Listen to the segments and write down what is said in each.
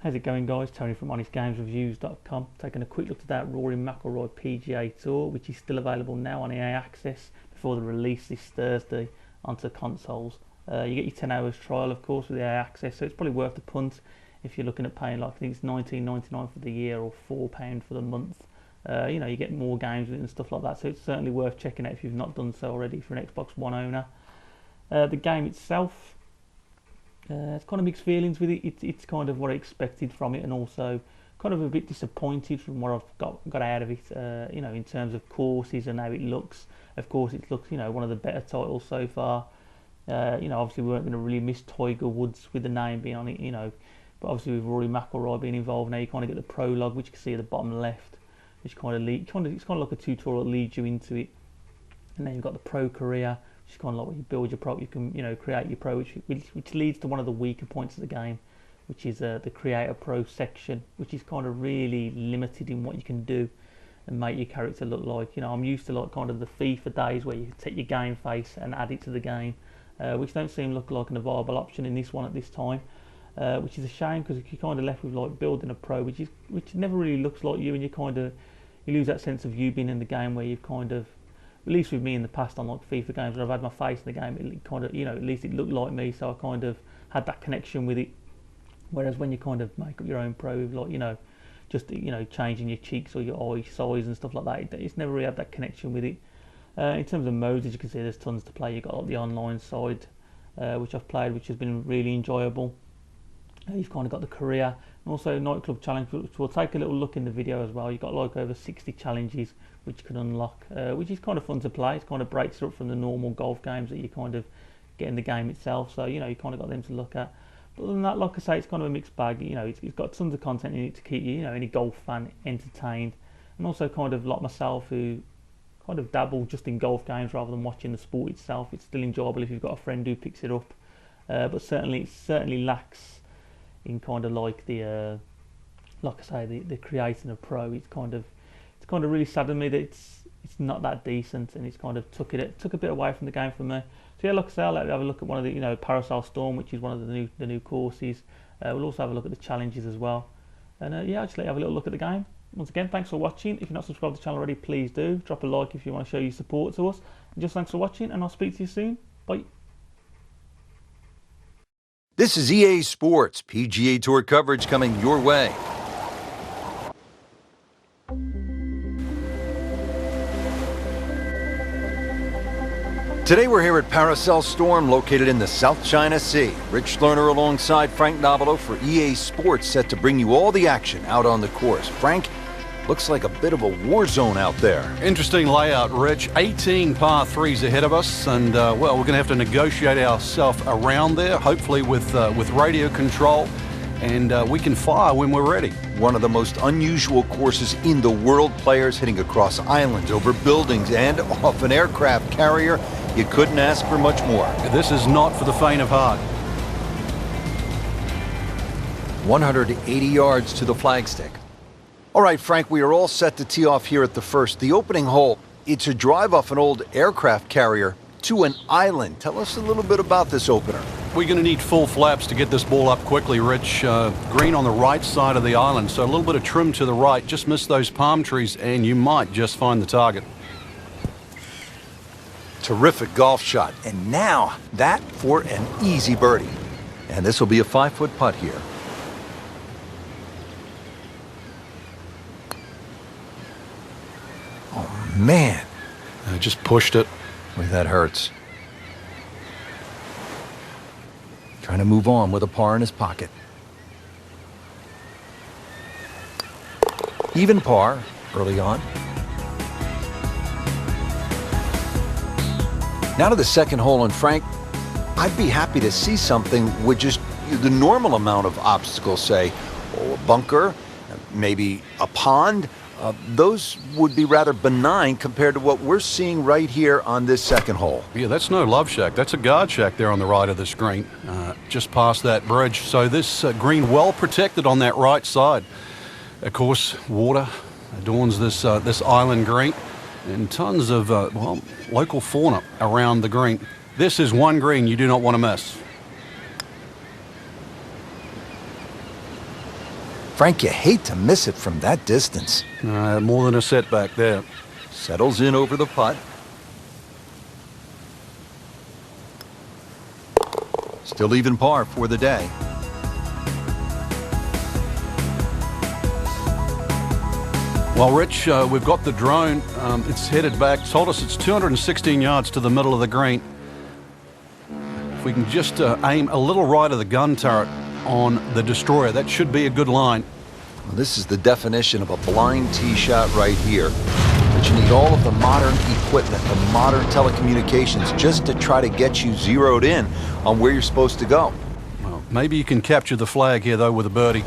How's it going, guys? Tony from honestgamesreviews.com, taking a quick look at that Rory Mcilroy PGA Tour, which is still available now on EA Access before the release this Thursday onto consoles. You get your 10 hours trial, of course, with EA Access, so it's probably worth the punt if you're looking at paying, like, I think it's $19.99 for the year or £4 for the month. You get more games with it and stuff like that, so it's certainly worth checking out if you've not done so already for an Xbox One owner. The game itself, it's kind of mixed feelings with it. It's kind of what I expected from it, and also kind of a bit disappointed from what I've got out of it. In terms of courses and how it looks. Of course, it looks one of the better titles so far. Obviously we weren't going to really miss Tiger Woods with the name being on it. But obviously with Rory Mcilroy being involved now, you kind of get the prologue, which you can see at the bottom left, which it's kind of like a tutorial that leads you into it, and then you've got the pro career. It's kind of like when you build your pro, you can create your pro, which leads to one of the weaker points of the game, which is the create a pro section, which is kind of really limited in what you can do and make your character look like. I'm used to like kind of the FIFA days where you take your game face and add it to the game, which don't seem look like a viable option in this one at this time, which is a shame, because you're kind of left with like building a pro, which never really looks like you, and you lose that sense of you being in the game, where you've kind of, at least with me in the past on like FIFA games where I've had my face in the game, it kind of, at least it looked like me, so I kind of had that connection with it. Whereas when you kind of make up your own pro with like, just changing your cheeks or your eye size and stuff like that, it's never really had that connection with it. In terms of modes, as you can see, there's tons to play. You've got like the online side, which I've played, which has been really enjoyable. You've kind of got the career and also nightclub challenge, which we'll take a little look in the video as well. You've got like over 60 challenges which you can unlock, which is kind of fun to play. It kind of breaks it up from the normal golf games that you kind of get in the game itself, so you kind of got them to look at. But other than that, like I say, it's kind of a mixed bag. It's got tons of content in it to keep you, any golf fan entertained, and also kind of like myself, who kind of dabble just in golf games rather than watching the sport itself. It's still enjoyable if you've got a friend who picks it up, but it certainly lacks in kind of like the like I say, the creating a pro. It's kind of really saddened me that it's not that decent, and it's kind of took a bit away from the game for me. So yeah, like I say, I'll let you have a look at one of the Parasol Storm, which is one of the new courses. We'll also have a look at the challenges as well, and I'll just let you have a little look at the game. Once again, thanks for watching. If you're not subscribed to the channel already, please do drop a like if you want to show your support to us. And just thanks for watching, and I'll speak to you soon. Bye. This is EA Sports PGA Tour coverage coming your way. Today we're here at Parasol Storm, located in the South China Sea. Rich Lerner alongside Frank Nobilo for EA Sports, set to bring you all the action out on the course. Frank, looks like a bit of a war zone out there. Interesting layout, Rich. 18 par 3s ahead of us, and well, we're going to have to negotiate ourselves around there, hopefully with radio control, and we can fire when we're ready. One of the most unusual courses in the world. Players hitting across islands, over buildings, and off an aircraft carrier. You couldn't ask for much more. This is not for the faint of heart. 180 yards to the flagstick. All right, Frank, we are all set to tee off here at the first. The opening hole, it's a drive off an old aircraft carrier to an island. Tell us a little bit about this opener. We're going to need full flaps to get this ball up quickly, Rich. Green on the right side of the island, so a little bit of trim to the right. Just miss those palm trees, and you might just find the target. Terrific golf shot, and now that for an easy birdie. And this will be a 5-foot putt here. Oh, man. I just pushed it. Boy, that hurts. Trying to move on with a par in his pocket. Even par early on. Now to the second hole, and Frank, I'd be happy to see something with just the normal amount of obstacles, say, a bunker, maybe a pond. Those would be rather benign compared to what we're seeing right here on this second hole. Yeah, that's no love shack. That's a guard shack there on the right of the screen, just past that bridge. So this green well protected on that right side. Of course, water adorns this island green, and tons of local fauna around the green. This is one green you do not want to miss. Frank, you hate to miss it from that distance. More than a setback there. Settles in over the putt. Still even par for the day. Well, Rich, we've got the drone. It's headed back. Told us it's 216 yards to the middle of the green. If we can just aim a little right of the gun turret on the destroyer, that should be a good line. Well, this is the definition of a blind tee shot right here. But you need all of the modern equipment, the modern telecommunications, just to try to get you zeroed in on where you're supposed to go. Well, maybe you can capture the flag here, though, with a birdie.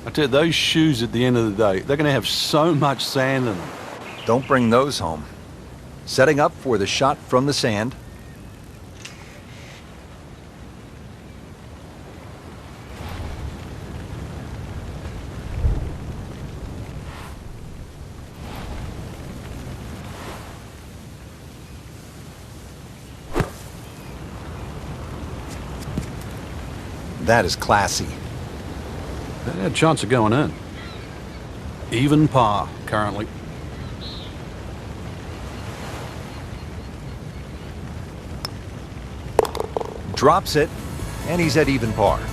I tell you, those shoes at the end of the day, they're going to have so much sand in them. Don't bring those home. Setting up for the shot from the sand. That is classy. They had a chance of going in. Even par currently. Drops it, and he's at even par. To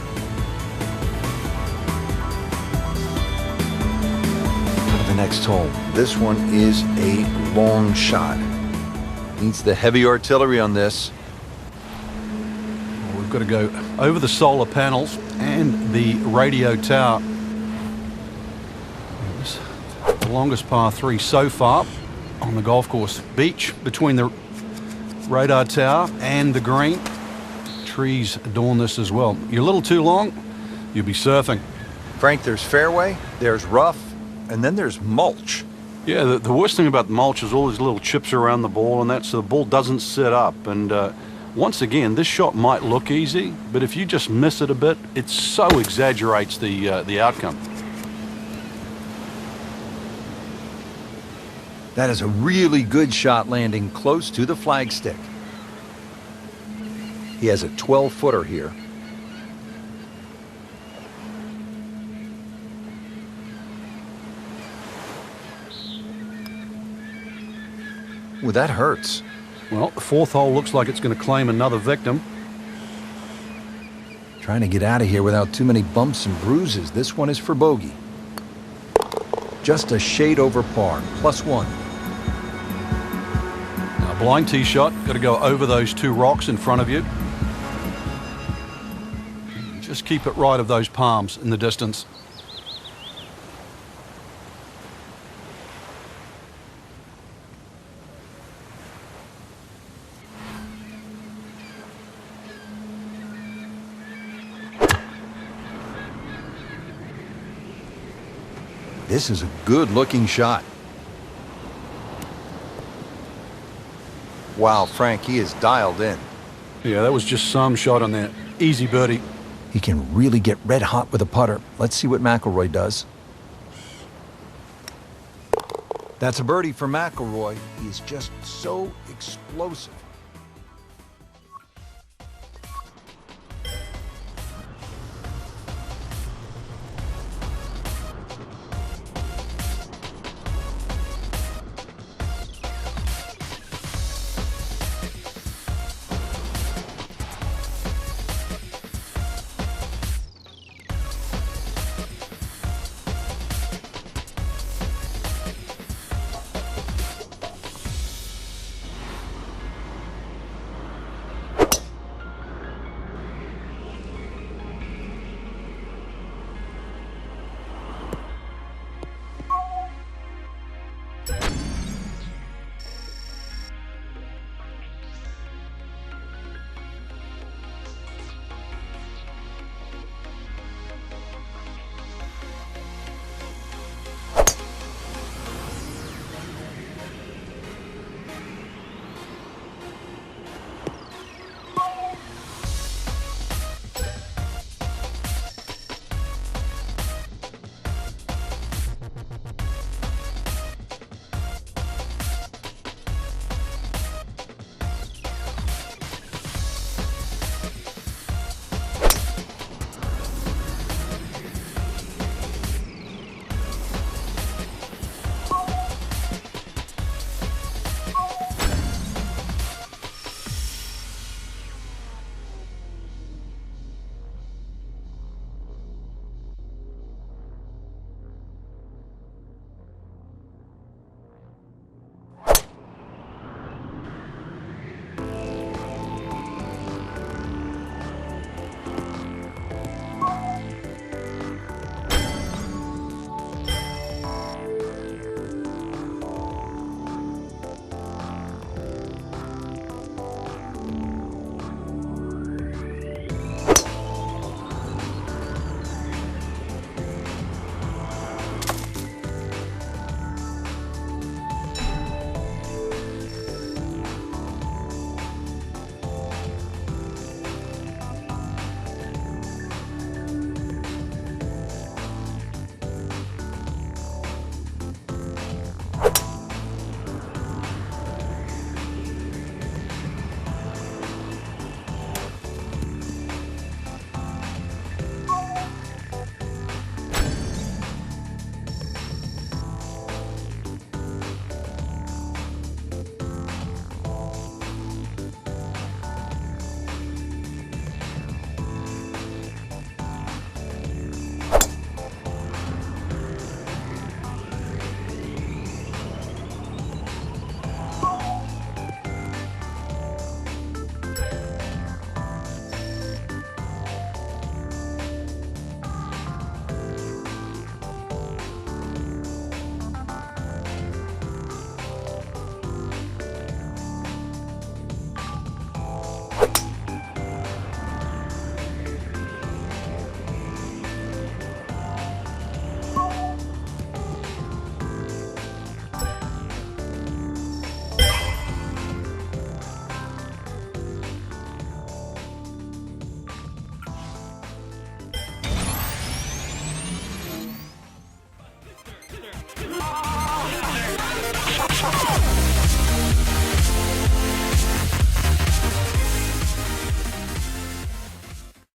the next hole. This one is a long shot. Needs the heavy artillery on this. Well, we've got to go over the solar panels and the radio tower. This is the longest par 3 so far on the golf course. Beach between the radar tower and the green. Trees adorn this as well. You're a little too long, you'll be surfing. Frank, there's fairway, there's rough, and then there's mulch. Yeah, the worst thing about the mulch is all these little chips around the ball, and that's so the ball doesn't sit up. And once again, this shot might look easy, but if you just miss it a bit, it so exaggerates the outcome. That is a really good shot landing close to the flagstick. He has a 12-footer here. Ooh, that hurts. Well, the 4th hole looks like it's going to claim another victim. Trying to get out of here without too many bumps and bruises. This one is for bogey. Just a shade over par, +1. Now, blind tee shot, got to go over those 2 rocks in front of you. Just keep it right of those palms in the distance. This is a good-looking shot. Wow, Frank, he is dialed in. Yeah, that was just some shot on there. Easy birdie. He can really get red hot with a putter. Let's see what McIlroy does. That's a birdie for McIlroy. He is just so explosive.